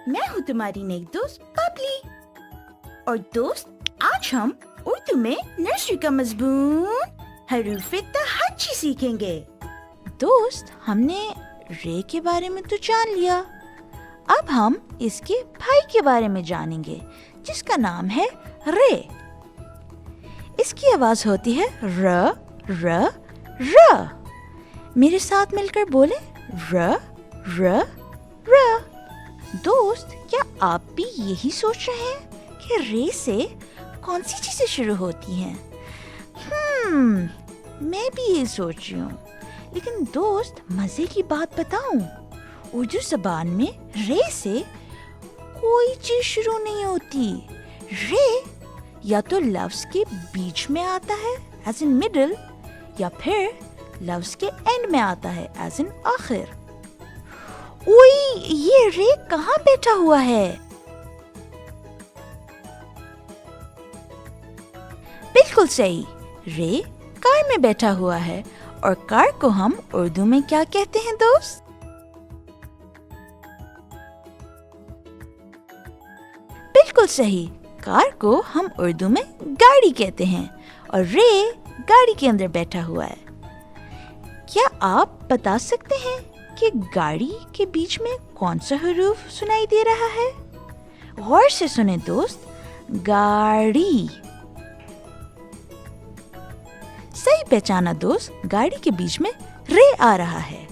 میں ہوں تمہاری نئی دوست ببلی. اور دوست آج ہم اردو میں نرسری کا مضمون حروف تہجی سیکھیں گے. دوست ہم نے رے کے بارے میں تو جان لیا. اب ہم اس کے بھائی کے بارے میں جانیں گے جس کا نام ہے رے. اس کی آواز ہوتی ہے ر ر ر. میرے ساتھ مل کر بولے ر ر ر. دوست کیا آپ بھی یہی سوچ رہے ہیں کہ رے سے کون سی چیزیں شروع ہوتی ہیں؟ میں بھی یہ سوچ رہی ہوں. لیکن دوست مزے کی بات بتاؤں، اردو زبان میں رے سے کوئی چیز شروع نہیں ہوتی. رے یا تو لفظ کے بیچ میں آتا ہے ایز ان مڈل، یا پھر لفظ کے اینڈ میں آتا ہے ایز ان آخر. اوئی، یہ رے کہاں بیٹھا ہوا ہے؟ بالکل صحیح، رے کار میں بیٹھا ہوا ہے. اور کار کو ہم اردو میں کیا کہتے ہیں دوست؟ بالکل صحیح، کار کو ہم اردو میں گاڑی کہتے ہیں. اور رے گاڑی کے اندر بیٹھا ہوا ہے. کیا آپ بتا سکتے ہیں کہ گاڑی کے بیچ میں کون سا حروف سنائی دے رہا ہے؟ غور سے سنیں دوست، گاڑی. صحیح پہچانا دوست، گاڑی کے بیچ میں رے آ رہا ہے.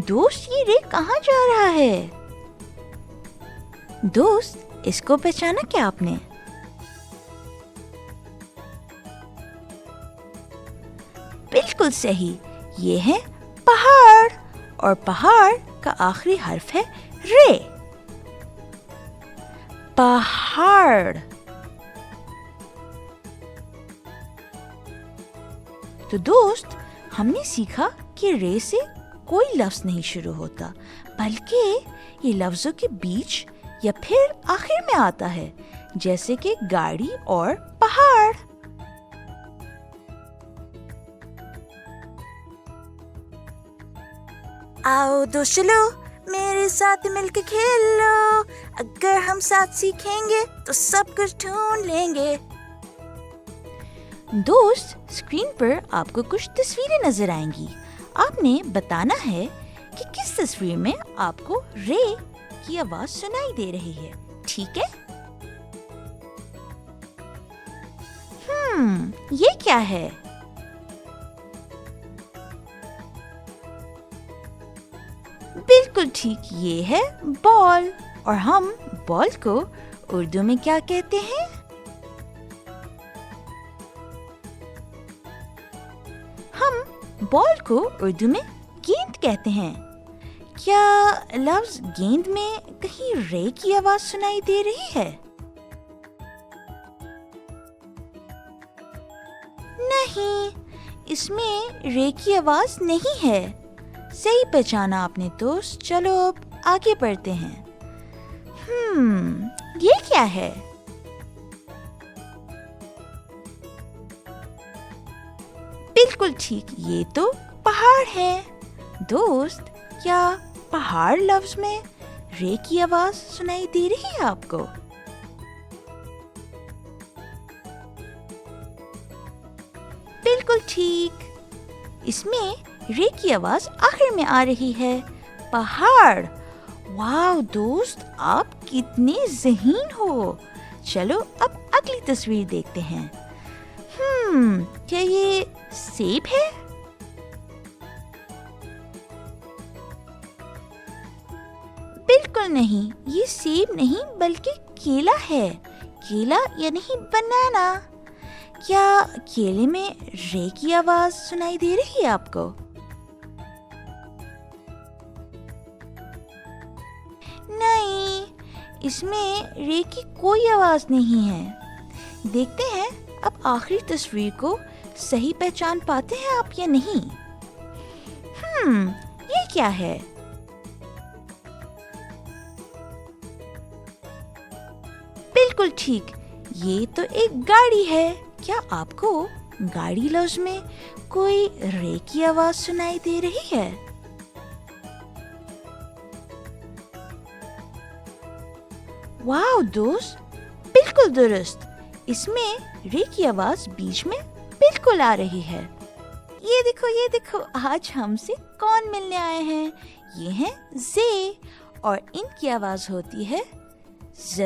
دوست یہ رے کہاں جا رہا ہے؟ دوست اس کو پہچانا کیا آپ نے؟ بالکل صحیح، یہ ہے پہاڑ. اور پہاڑ کا آخری حرف ہے رے. پہاڑ. تو دوست ہم نے سیکھا کہ رے سے کوئی لفظ نہیں شروع ہوتا، بلکہ یہ لفظوں کے بیچ یا پھر آخر میں آتا ہے، جیسے کہ گاڑی اور پہاڑ. آؤ دوست چلو میرے ساتھ مل کے کھیلو، اگر ہم ساتھ سیکھیں گے تو سب کچھ ڈھونڈ لیں گے. دوست اسکرین پر آپ کو کچھ تصویریں نظر آئیں گی. آپ نے بتانا ہے کہ کس تصویر میں آپ کو رے کی آواز سنائی دے رہی ہے. ٹھیک ہے؟ یہ کیا ہے؟ بالکل ٹھیک، یہ ہے بال. اور ہم بال کو اردو میں کیا کہتے ہیں؟ ہم بال کو اردو میں گیند کہتے ہیں. کیا لفظ گیند میں کہیں رے کی آواز سنائی دے رہی ہے؟ نہیں، اس میں رے کی آواز نہیں ہے. صحیح پہچانا آپ نے دوست. چلو اب آگے بڑھتے ہیں. یہ کیا ہے؟ بالکل ٹھیک، یہ تو پہاڑ ہے. دوست کیا پہاڑ لفظ میں رے کی آواز سنائی دے رہی ہے آپ کو؟ بالکل ٹھیک، اس میں رے کی آواز آخر میں آ رہی ہے، پہاڑ. واو دوست، آپ کتنے ذہین ہو. چلو اب اگلی تصویر دیکھتے ہیں. کیا یہ سیب ہے؟ بالکل نہیں، یہ سیب نہیں بلکہ کیلا ہے. کیلا یعنی بنانا. کیا کیلے میں رے کی آواز سنائی دے رہی ہے آپ کو؟ نہیں، اس میں رے کی کوئی آواز نہیں ہے. دیکھتے ہیں اب آخری تصویر کو صحیح پہچان پاتے ہیں آپ یا نہیں. یہ کیا ہے؟ بالکل ٹھیک، یہ تو ایک گاڑی ہے. کیا آپ کو گاڑی لفظ میں کوئی رے کی آواز سنائی دے رہی ہے؟ واو دوست، بالکل درست. اس میں رے کی آواز بیچ میں بالکل آ رہی ہے. یہ دیکھو آج ہم سے کون ملنے آئے ہیں. یہ ہیں زے اور ان کی آواز ہوتی ہے ز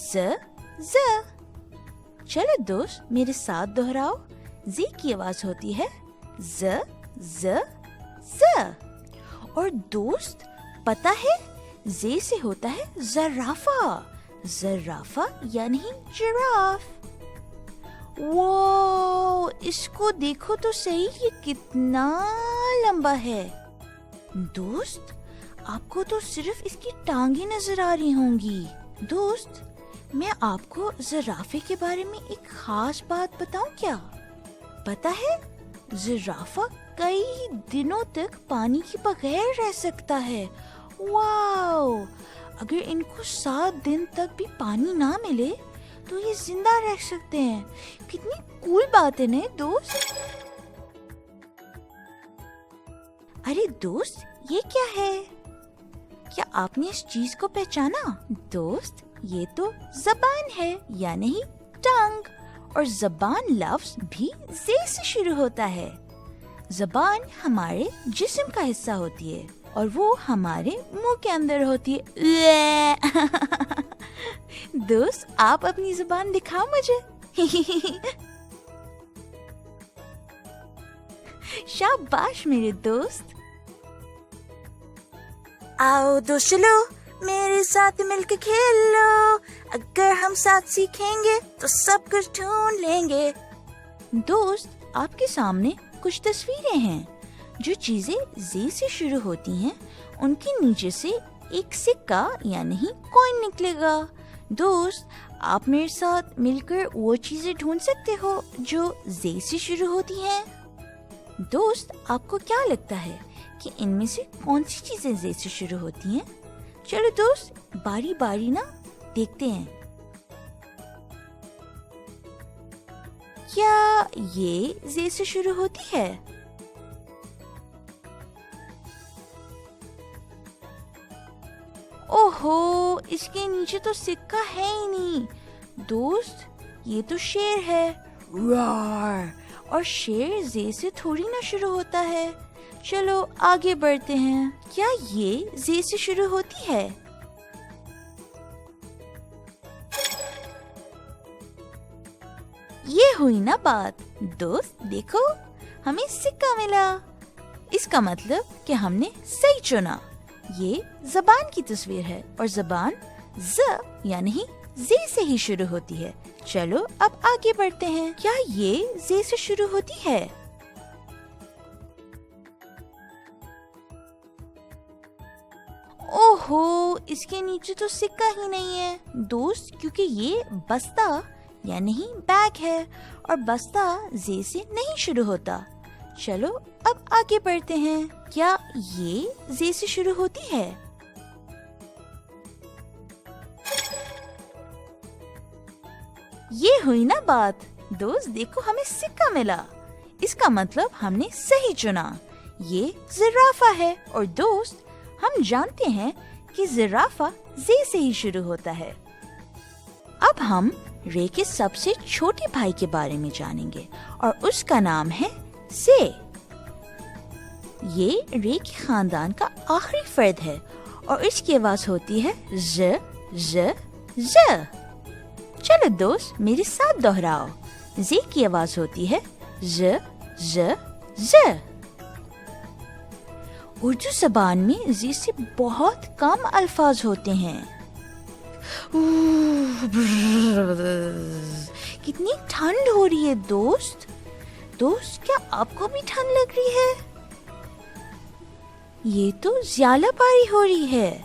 ز ز. چلو دوست میرے ساتھ دہراؤ. زے کی آواز ہوتی ہے ز ز ز. اور دوست پتہ ہے زے سے ہوتا ہے زرافہ. زرافہ یعنی جراف. واو، اس کو دیکھو تو صحیح، یہ کتنا لمبا ہے. دوست آپ کو تو صرف اس کی ٹانگیں نظر آ رہی ہوں گی. دوست میں آپ کو زرافے کے بارے میں ایک خاص بات بتاؤں کیا؟ پتہ ہے زرافہ کئی دنوں تک پانی کے بغیر رہ سکتا ہے. واو، اگر ان کو 7 دن تک بھی پانی نہ ملے تو یہ زندہ رہ سکتے ہیں. کتنی کول بات ہے نا دوست. ارے دوست یہ کیا ہے؟ کیا آپ نے اس چیز کو پہچانا؟ دوست یہ تو زبان ہے، یعنی ٹنگ. اور زبان لفظ بھی زے سے شروع ہوتا ہے. زبان ہمارے جسم کا حصہ ہوتی ہے اور وہ ہمارے منہ کے اندر ہوتی ہے. دوست آپ اپنی زبان دکھاؤ مجھے. شاباش میرے دوست. آؤ دوست چلو میرے ساتھ مل کے کھیل لو. اگر ہم ساتھ سیکھیں گے تو سب کچھ ڈھونڈ لیں گے. دوست آپ کے سامنے کچھ تصویریں ہیں. جو چیزیں زے سے شروع ہوتی ہیں ان کے نیچے سے ایک سکہ یعنی کوئن نکلے گا. دوست آپ میرے ساتھ مل کر وہ چیزیں ڈھونڈ سکتے ہو جو زے سے شروع ہوتی ہیں. دوست آپ کو کیا لگتا ہے کہ ان میں سے کون سی چیزیں زے سے شروع ہوتی ہیں؟ چلو دوست باری باری نا دیکھتے ہیں. کیا یہ زے سے شروع ہوتی ہے؟ اوہو، اس کے نیچے تو سکہ ہے ہی نہیں. دوست یہ تو شیر ہے. رار. اور شیر زے سے تھوڑی نہ شروع ہوتا ہے. چلو آگے بڑھتے ہیں. کیا یہ زے سے شروع ہوتی ہے؟ یہ ہوئی نا بات. دوست دیکھو ہمیں سکہ ملا. اس کا مطلب کہ ہم نے صحیح چنا. یہ زبان کی تصویر ہے اور زبان ز یعنی زے سے ہی شروع ہوتی ہے. چلو اب آگے بڑھتے ہیں. کیا یہ زے سے شروع ہوتی ہے؟ اوہو، اس کے نیچے تو سکہ ہی نہیں ہے. دوست کیونکہ یہ بستہ یعنی بیگ ہے اور بستہ زے سے نہیں شروع ہوتا. چلو اب آگے بڑھتے ہیں. کیا یہ زے سے شروع ہوتی ہے؟ یہ ہوئی نا بات. دوست دیکھو ہمیں سکہ ملا. اس کا مطلب ہم نے صحیح چنا. یہ زرافہ ہے اور دوست ہم جانتے ہیں کہ زرافہ زے سے ہی شروع ہوتا ہے. اب ہم رے کے سب سے چھوٹے بھائی کے بارے میں جانیں گے اور اس کا نام ہے زے. یہ رے کے خاندان کا آخری فرد ہے اور اس کی آواز ہوتی ہے ز ز ز. چلو دوست میرے ساتھ دہراؤ. زے کی آواز ہوتی ہے ز ز ز. اردو زبان میں زے سے بہت کم الفاظ ہوتے ہیں. کتنی ٹھنڈ ہو رہی ہے دوست. دوست کیا آپ کو بھی ٹھنڈ لگ رہی ہے؟ یہ تو ژالہ باری ہو رہی ہے.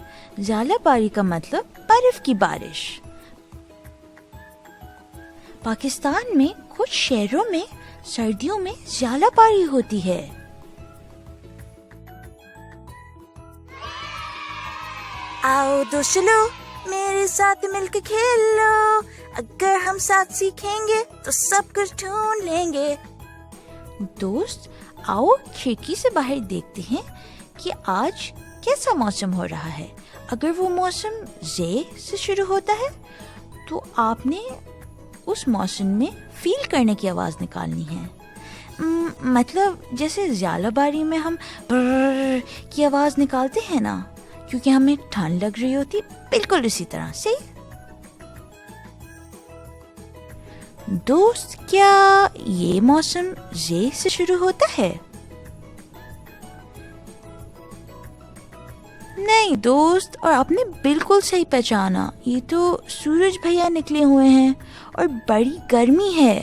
ژالہ باری کا مطلب برف کی بارش. پاکستان میں کچھ شہروں میں سردیوں میں ژالہ باری ہوتی ہے. آؤ دوست چلو میرے ساتھ مل کے کھیل لو. اگر ہم ساتھ سیکھیں گے تو سب کچھ ڈھونڈ لیں گے. دوست آؤ کھڑکی سے باہر دیکھتے ہیں کہ آج کیسا موسم ہو رہا ہے؟ اگر وہ موسم زے سے شروع ہوتا ہے تو آپ نے اس موسم میں فیل کرنے کی آواز نکالنی ہے. مطلب جیسے زیالہ باری میں ہم برر کی آواز نکالتے ہیں نا کیونکہ ہمیں ٹھنڈ لگ رہی ہوتی، بالکل اسی طرح سے. دوست کیا یہ موسم زے سے شروع ہوتا ہے؟ نہیں دوست، اور آپ نے بالکل صحیح پہچانا، یہ تو سورج بھیا نکلے ہوئے ہیں اور بڑی گرمی ہے،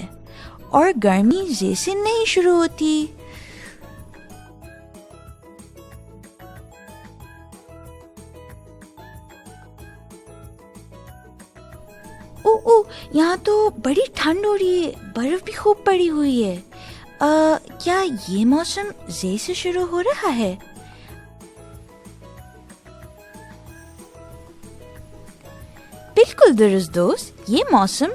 اور گرمی زے سے نہیں شروع ہوتی. او یہاں تو بڑی ٹھنڈ ہو رہی ہے، برف بھی خوب پڑی ہوئی ہے. کیا یہ موسم زے سے شروع ہو رہا ہے؟ بالکل درست دوست، یہ موسم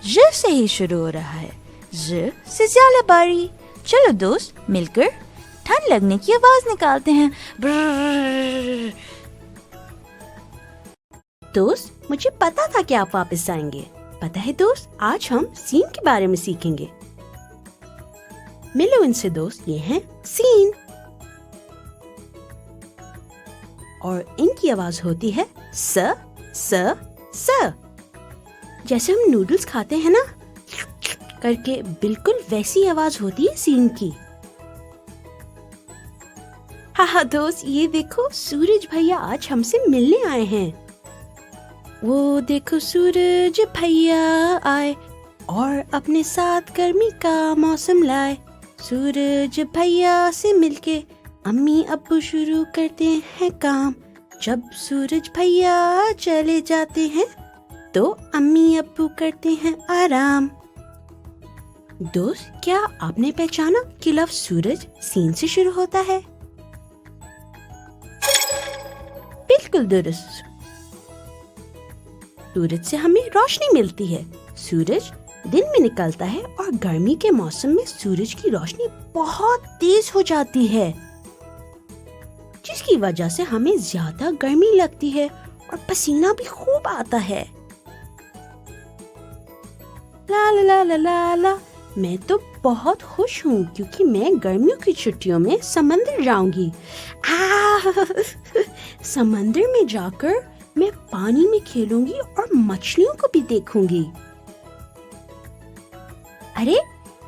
ژ سے ہی شروع ہو رہا ہے. ژ سے زیالہ باری. چلو دوست مل کر ٹھنڈ لگنے کی آواز نکالتے ہیں. برر. دوست مجھے پتا تھا کہ آپ واپس آئیں گے. پتا ہے دوست، آج ہم سین کے بارے میں سیکھیں گے. ملو ان سے دوست، یہ ہیں سین، اور ان کی آواز ہوتی ہے س س س. جیسے ہم نوڈلز کھاتے ہیں نا کر کے، بالکل ویسی آواز ہوتی ہے سین کی. ہاں دوست، یہ دیکھو سورج بھیا آج ہم سے ملنے آئے ہیں. وہ دیکھو سورج بھیا آئے اور اپنے ساتھ گرمی کا موسم لائے. سورج بھیا سے مل کے امی ابو شروع کرتے ہیں کام. جب سورج بھیا چلے جاتے ہیں تو امی ابو کرتے ہیں آرام. دوست کیا آپ نے پہچانا کہ لفظ سورج سین سے شروع ہوتا ہے؟ بالکل درست. سورج سے ہمیں روشنی ملتی ہے. سورج دن میں نکلتا ہے اور گرمی کے موسم میں سورج کی روشنی بہت تیز ہو جاتی ہے، جس کی وجہ سے ہمیں زیادہ گرمی لگتی ہے اور پسینہ بھی خوب آتا ہے. لا لا لا لا لا لا. میں تو بہت خوش ہوں کیونکہ میں گرمیوں کی چھٹیوں میں سمندر جاؤں گی. سمندر میں جا کر میں پانی میں کھیلوں گی اور مچھلیوں کو بھی دیکھوں گی. ارے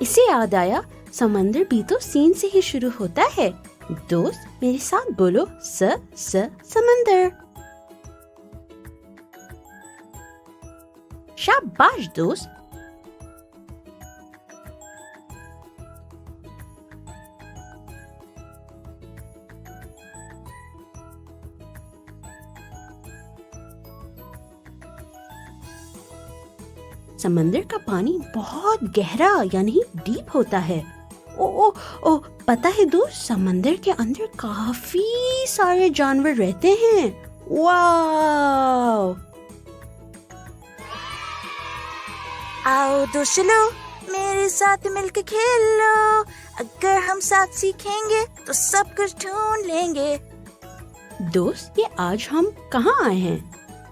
اس سے یاد آیا، سمندر بھی تو سین سے ہی شروع ہوتا ہے. دوست میرے ساتھ بولو س س سمندر. شاباش دوست. سمندر کا پانی بہت گہرا یعنی ڈیپ ہوتا ہے. او پتہ ہے دوست، سمندر کے اندر کافی سارے جانور رہتے ہیں. واو. آؤ دوست چلو میرے ساتھ مل کے کھیل لو. اگر ہم ساتھ سیکھیں گے تو سب کچھ ڈھونڈ لیں گے. دوست یہ آج ہم کہاں آئے ہیں؟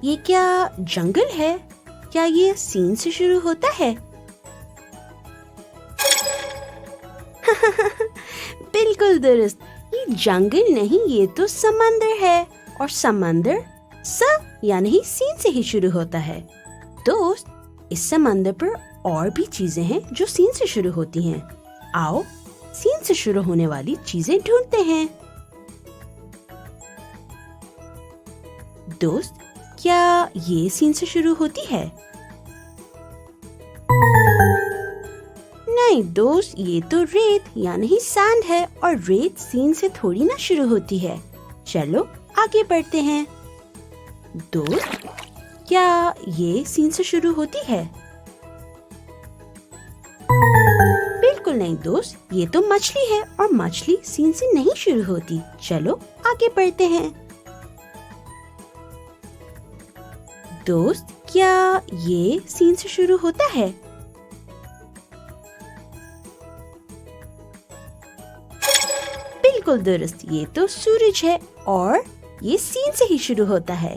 یہ کیا جنگل ہے؟ کیا یہ سین سے شروع ہوتا ہے؟ بالکل درست. یہ جنگل نہیں، یہ تو سمندر ہے، اور سمندر س یعنی سین سے ہی شروع ہوتا ہے. دوست اس سمندر پر اور بھی چیزیں ہیں جو سین سے شروع ہوتی ہیں. آؤ سین سے شروع ہونے والی چیزیں ڈھونڈتے ہیں. دوست کیا یہ سین سے شروع ہوتی ہے؟ نہیں دوست، یہ تو ریت یعنی سینڈ ہے، اور ریت سین سے تھوڑی نہ شروع ہوتی ہے. چلو آگے بڑھتے ہیں. دوست کیا یہ سین سے شروع ہوتی ہے؟ بالکل نہیں دوست، یہ تو مچھلی ہے اور مچھلی سین سے نہیں شروع ہوتی. چلو آگے بڑھتے ہیں. دوست کیا یہ سین سے شروع ہوتا ہے؟ بالکل درست، یہ تو سورج ہے اور یہ سین سے ہی شروع ہوتا ہے.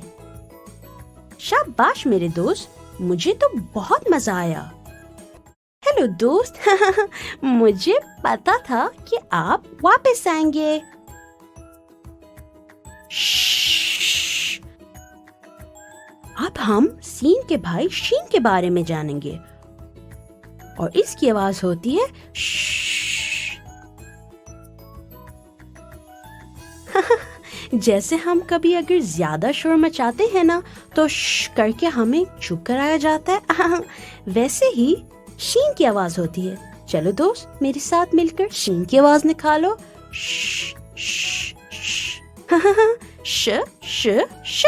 شاباش میرے دوست, مجھے تو بہت مزہ آیا. ہیلو دوست, مجھے پتا تھا کہ آپ واپس آئیں گے. شش. اب ہم سین کے بھائی شین کے بارے میں جانیں گے, اور اس کی آواز ہوتی ہے شش. جیسے ہم کبھی اگر زیادہ شور مچاتے ہیں نا تو شش کر کے ہمیں چپ کرایا جاتا ہے, ویسے ہی شین کی آواز ہوتی ہے. چلو دوست, میرے ساتھ مل کر شین کی آواز نکالو. ش ش ش ش ش ش.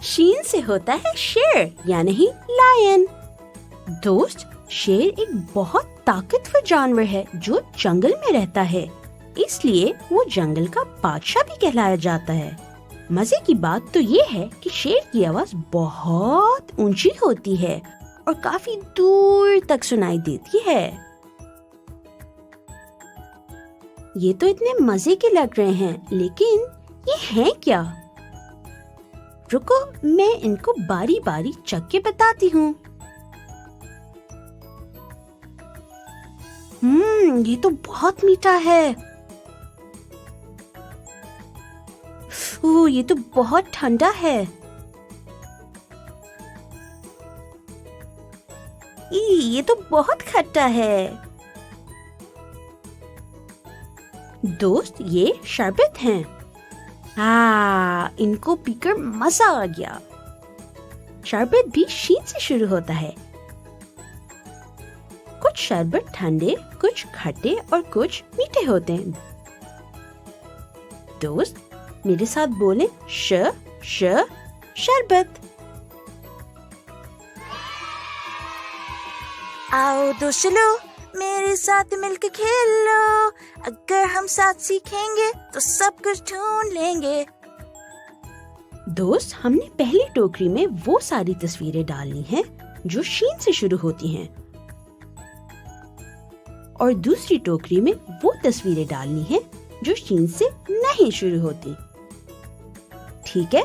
شین سے ہوتا ہے شیر, یعنی لائن. دوست, شیر ایک بہت طاقتور جانور ہے جو جنگل میں رہتا ہے, اس لیے وہ جنگل کا بادشاہ بھی کہلایا جاتا ہے. مزے کی بات تو یہ ہے کہ شیر کی آواز بہت اونچی ہوتی ہے اور کافی دور تک سنائی دیتی ہے. یہ تو اتنے مزے کے لگ رہے ہیں, لیکن یہ ہیں کیا؟ رکو, میں ان کو باری باری چکھ کے بتاتی ہوں. یہ تو بہت میٹھا ہے. یہ تو بہت ٹھنڈا ہے. یہ تو بہت کھٹا ہے. دوست, یہ شربت ہیں. ان کو پی کر مزہ آ گیا. شربت بھی شین سے شروع ہوتا ہے. کچھ شربت ٹھنڈے, کچھ کھٹے اور کچھ میٹھے ہوتے ہیں. دوست, میرے ساتھ بولیں ش ش شربت. آؤ دوستو, میرے ساتھ مل کے کھیل لو. اگر ہم ساتھ سیکھیں گے تو سب کچھ ڈھونڈ لیں گے. دوست, ہم نے پہلی ٹوکری میں وہ ساری تصویریں ڈالنی ہیں جو شین سے شروع ہوتی ہیں, اور دوسری ٹوکری میں وہ تصویریں ڈالنی ہیں جو شین سے نہیں شروع ہوتی. ٹھیک ہے؟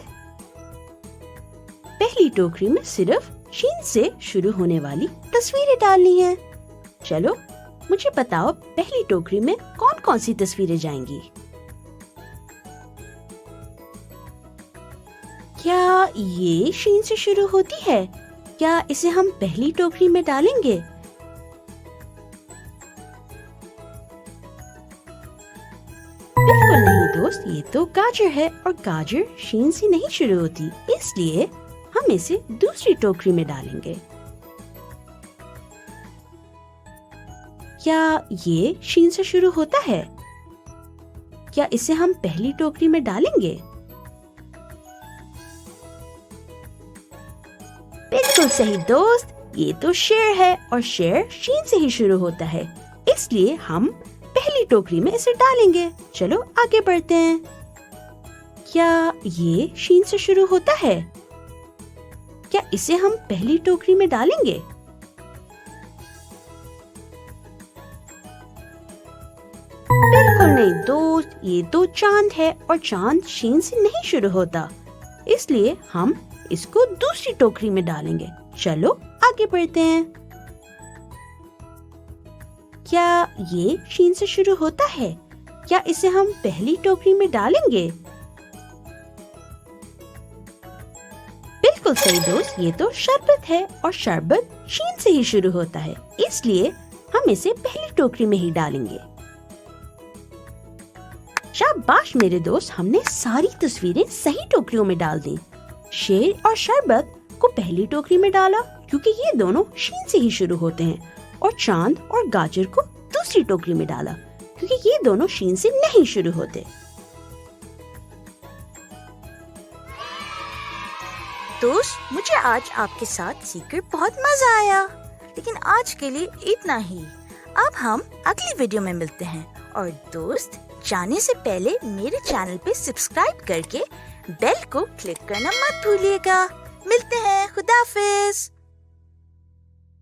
پہلی ٹوکری میں صرف شین سے شروع ہونے والی تصویریں ڈالنی ہیں. چلو مجھے بتاؤ, پہلی ٹوکری میں کون کون سی تصویریں جائیں گی؟ کیا یہ شین سے شروع ہوتی ہے؟ کیا اسے ہم پہلی ٹوکری میں ڈالیں گے؟ بالکل نہیں دوست, یہ تو گاجر ہے, اور گاجر شین سے نہیں شروع ہوتی, اس لیے ہم اسے دوسری ٹوکری میں ڈالیں گے. کیا یہ شین سے شروع ہوتا ہے؟ کیا اسے ہم پہلی ٹوکری میں ڈالیں گے؟ بالکل صحیح دوست, یہ تو شیر ہے, اور شیر شین سے ہی شروع ہوتا ہے, اس لیے ہم پہلی ٹوکری میں اسے ڈالیں گے. چلو آگے بڑھتے ہیں. کیا یہ شین سے شروع ہوتا ہے؟ کیا اسے ہم پہلی ٹوکری میں ڈالیں گے؟ بالکل نہیں دوست, یہ تو چاند ہے, اور چاند شین سے نہیں شروع ہوتا, اس لیے ہم اس کو دوسری ٹوکری میں ڈالیں گے. چلو آگے بڑھتے ہیں. کیا یہ شین سے شروع ہوتا ہے؟ کیا اسے ہم پہلی ٹوکری میں ڈالیں گے؟ بالکل صحیح دوست, یہ تو شربت ہے, اور شربت شین سے ہی شروع ہوتا ہے, اس لیے ہم اسے پہلی ٹوکری میں ہی ڈالیں گے. شاباش میرے دوست, ہم نے ساری تصویریں صحیح ٹوکریوں میں ڈال دیں. شیر اور شربت کو پہلی ٹوکری میں ڈالا کیونکہ یہ دونوں شین سے ہی شروع ہوتے ہیں, اور چاند اور گاجر کو دوسری ٹوکری میں ڈالا کیونکہ یہ دونوں شین سے نہیں شروع ہوتے. دوست, مجھے آج آپ کے ساتھ سیکھ کر بہت مزہ آیا, لیکن آج کے لیے اتنا ہی. اب ہم اگلی ویڈیو میں ملتے ہیں, اور دوست جانے سے پہلے میرے چینل پہ سبسکرائب کر کے بیل کو کلک کرنا مت بھولیے گا. ملتے ہیں, خدا حافظ.